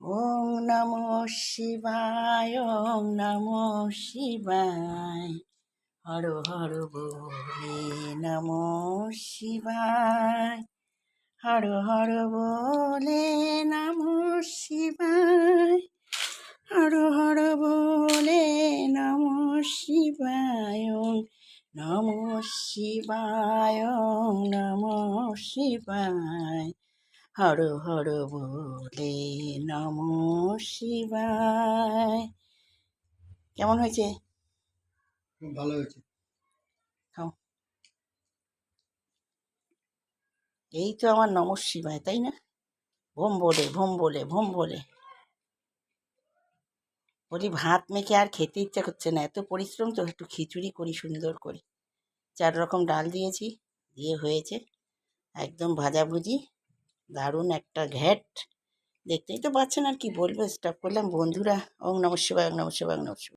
ওম নমঃ শিবায়, ওম নমঃ শিবায়। হর হর বলে নমঃ শিবায়, হর হর বলে নমঃ শিবায়, হর হর বলে নমঃ শিবায়। ওম নমঃ শিবায়, ওম নমঃ শিবায়, হর হর বলে নমঃ শিবায়। কেমন হয়েছে? খুব ভালো হয়েছে। খাও। এই তো আমার নমঃ শিবায়, তাই না? ভোম বলে ভোম বলে ভোম বলে বলি ভাত মেখে আর খেতে ইচ্ছা করছে না, এত পরিশ্রম তো একটু খিচুড়ি করি সুন্দর করে। 4 রকম ডাল দিয়েছি, দিয়ে হয়েছে একদম ভাজাভুজি, দারুণ একটা ঘ্যাট। দেখতেই তো পাচ্ছেন, আর কি বলবো। স্টপ করলাম বন্ধুরা। ওম নমঃ শিবায়, ওম নমঃ শিবায়, ওম নমঃ শিবায়।